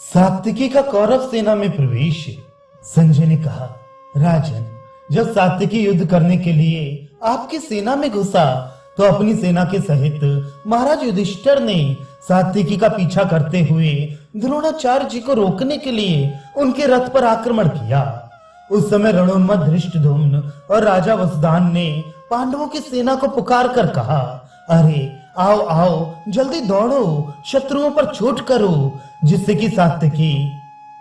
सात्विकी का कौरव सेना में प्रवेश। संजय ने कहा, राजन, जब सात्विकी युद्ध करने के लिए आपकी सेना में घुसा तो अपनी सेना के सहित महाराज युधिष्ठिर ने सात्विकी का पीछा करते हुए द्रोणाचार्य जी को रोकने के लिए उनके रथ पर आक्रमण किया। उस समय रणोन्मत्त धृष्टद्युम्न और राजा वसुदान ने पांडवों की सेना को पुकार कर कहा, अरे आओ आओ, जल्दी दौड़ो, शत्रुओं पर चोट करो, जिससे कि सात्विकी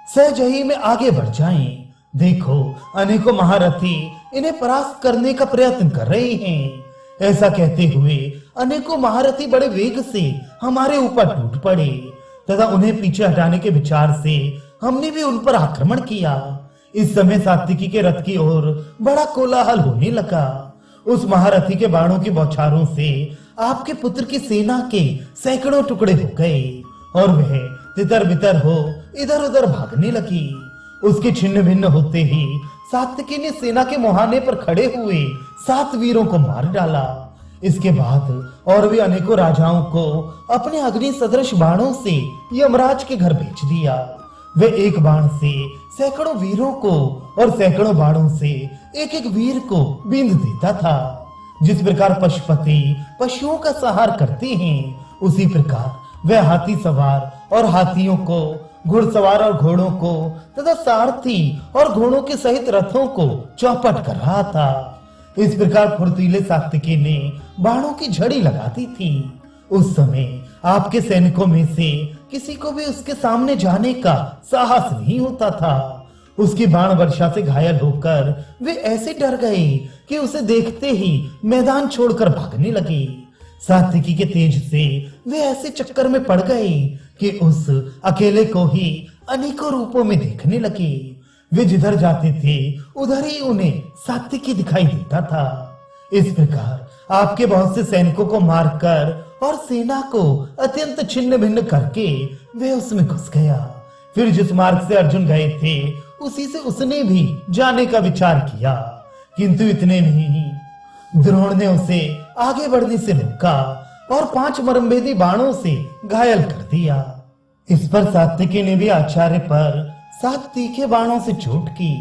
सहजही में आगे बढ़ जाएं। देखो, अनेकों महारथी इन्हें परास्त करने का प्रयत्न कर रहे हैं। ऐसा कहते हुए अनेकों महारथी बड़े वेग से हमारे ऊपर टूट पड़े तथा उन्हें पीछे हटाने के विचार से हमने भी उन पर आक्रमण किया। इस समय सात्विकी के रथ की ओर बड़ा कोलाहल होने लगा। उस महारथी के बाणों की बौछारों से आपके पुत्र की सेना के सैकड़ों टुकड़े हो गए और वह तितर बितर हो इधर उधर भागने लगी। उसके छिन्न भिन्न होते ही सात्विकी ने सेना के मुहाने पर खड़े हुए 7 वीरों को मार डाला। इसके बाद और भी अनेकों राजाओं को अपने अग्नि सदृश बाणों से यमराज के घर भेज दिया। वे एक बाण से सैकड़ों वीरों को और सैकड़ों बाणों से एक एक वीर को बींध देता था। जिस प्रकार पशुपति पशुओं का संहार करते हैं, उसी प्रकार वह हाथी सवार और हाथियों को, घुड़सवार और घोड़ों को तथा सारथी और घोड़ों के सहित रथों को चौपट कर रहा था। इस प्रकार फुर्तीले सात्विकी ने बाणों की झड़ी लगा दी थी। उस समय आपके सैनिकों में से किसी को भी उसके सामने जाने का साहस नहीं होता था। उसकी बाण वर्षा से घायल होकर वे ऐसे डर गए कि उसे देखते ही मैदान छोड़कर भागने लगे। सात्विकी के तेज से वे ऐसे चक्कर में पड़ गए कि उस अकेले को ही अनेकों रूपों में देखने लगे। वे जिधर जाते थे उधर ही उन्हें सात्विकी दिखाई देता था। इस प्रकार आपके बहुत से सैनिकों को मारकर और सेना को अत्यंत छिन्न भिन्न करके वे उसमें घुस गया। फिर जिस मार्ग से अर्जुन गए थे उसी से उसने भी जाने का विचार किया, किंतु इतने में ही द्रोण ने उसे आगे बढ़ने से रोका और 5 मर्मभेदी बाणों से घायल कर दिया। इस पर सात्विकी ने भी आचार्य पर 7 तीखे बाणों से चोट की।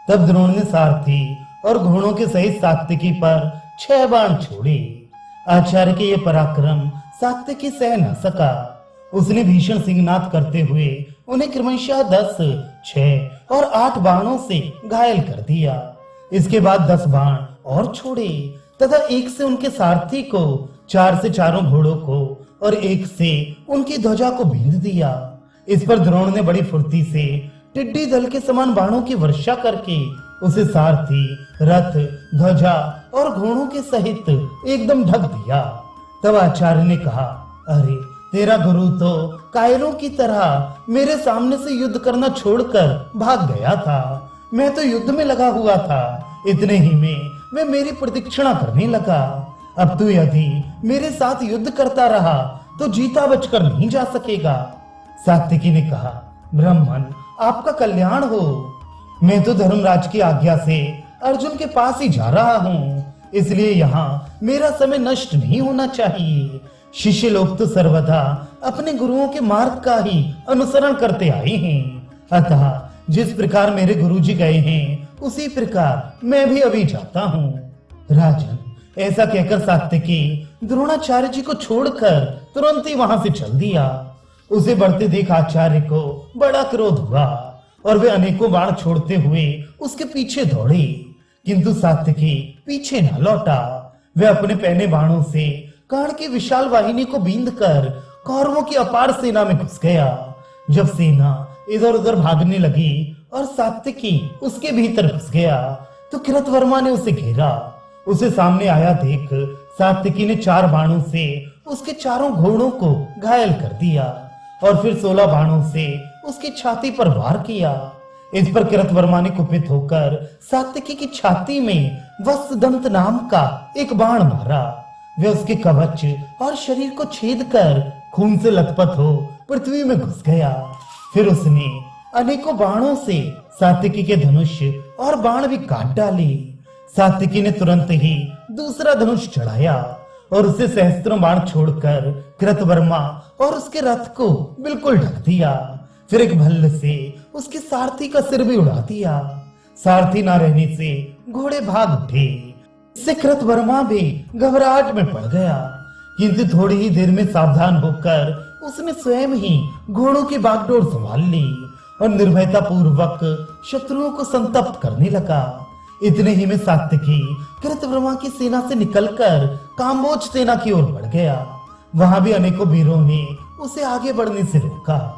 तब द्रोण ने सारथी और घोड़ों के सहित सात्विकी पर 6 बाण छोड़े। आचार्य के ये पराक्रम सात्विकी सह न सका। उसने भीषण सिंहनाद करते हुए उन्हें क्रमशः 10, 6 और 8 बाणों से घायल कर दिया। इसके बाद 10 बाण और छोड़े तथा 1 से उनके सारथी को, 4 से चारों घोड़ों को और 1 से उनकी ध्वजा को बींध दिया। इस पर द्रोण ने बड़ी फुर्ती से टिड्डी दल के समान बाणों की वर्षा करके उसे सारथी, रथ, ध्वजा और घोड़ों के सहित एकदम ढक दिया। तब आचार्य ने कहा, अरे तेरा गुरु तो कायरों की तरह मेरे सामने से युद्ध करना छोड़कर भाग गया था। मैं तो युद्ध में लगा हुआ था। इतने ही में मैं मेरी प्रतीक्षणा करने लगा। अब तू यदि मेरे साथ युद्ध करता रहा तो जीता बचकर नहीं जा सकेगा। सात्विकी ने कहा, ब्राह्मण, आपका कल्याण हो। मैं तो धर्मराज की आज्ञा से अर्जुन के पास ही जा रहा हूँ, इसलिए यहाँ मेरा समय नष्ट नहीं होना चाहिए। शिष्य लोग तो सर्वदा अपने गुरुओं के मार्ग का ही अनुसरण करते आए हैं। अतः जिस प्रकार मेरे गुरुजी गए हैं उसी प्रकार मैं भी अभी जाता हूँ। राजन, ऐसा कहकर सात्विकी द्रोणाचार्य जी को छोड़कर तुरंत ही वहां से चल दिया। उसे बढ़ते देख आचार्य को बड़ा क्रोध हुआ और वे अनेकों बाण छोड़ते हुए उसके पीछे दौड़े, किंतु सात्विकी पीछे न लौटा। वे अपने पहने बाणों से कर्ण की विशाल वाहिनी को बींधकर कौरवों की अपार सेना में घुस गया। जब सेना इधर उधर भागने लगी और सात्विकी उसके भीतर घुस गया तो कृतवर्मा ने उसे घेरा। उसे सामने आया देख सात्विकी ने 4 बाणों से उसके चारों घोड़ों को घायल कर दिया और फिर 16 बाणों से उसकी छाती पर वार किया। इस पर कृतवर्मा ने कुपित होकर सात्विकी की छाती में वत्सदंत नाम का एक बाण मारा। वे उसके कवच और शरीर को छेद कर खून से लथपथ हो पृथ्वी में घुस गया। फिर उसने अनेकों बाणों से सात्विकी के धनुष और बाण भी काट डाले। सात्विकी ने तुरंत ही दूसरा धनुष चढ़ाया और उसे सहस्त्रों बाण छोड़कर कृतवर्मा और उसके रथ को बिल्कुल ढक दिया। फिर एक भल्ल से उसके सारथी का सिर भी उड़ा दिया। सारथी ना रहने से घोड़े भाग उठे। इससे कृतवर्मा भी घबराहट में पड़ गया, किंतु थोड़ी ही देर में सावधान होकर उसने स्वयं ही घोड़ों की बागडोर संभाल ली और निर्भयता पूर्वक शत्रुओं को संतप्त करने लगा। इतने ही में सात्यकी कृतवर्मा की सेना से निकलकर काम्बोज सेना की ओर बढ़ गया। वहां भी अनेकों वीरों ने उसे आगे बढ़ने से रोका।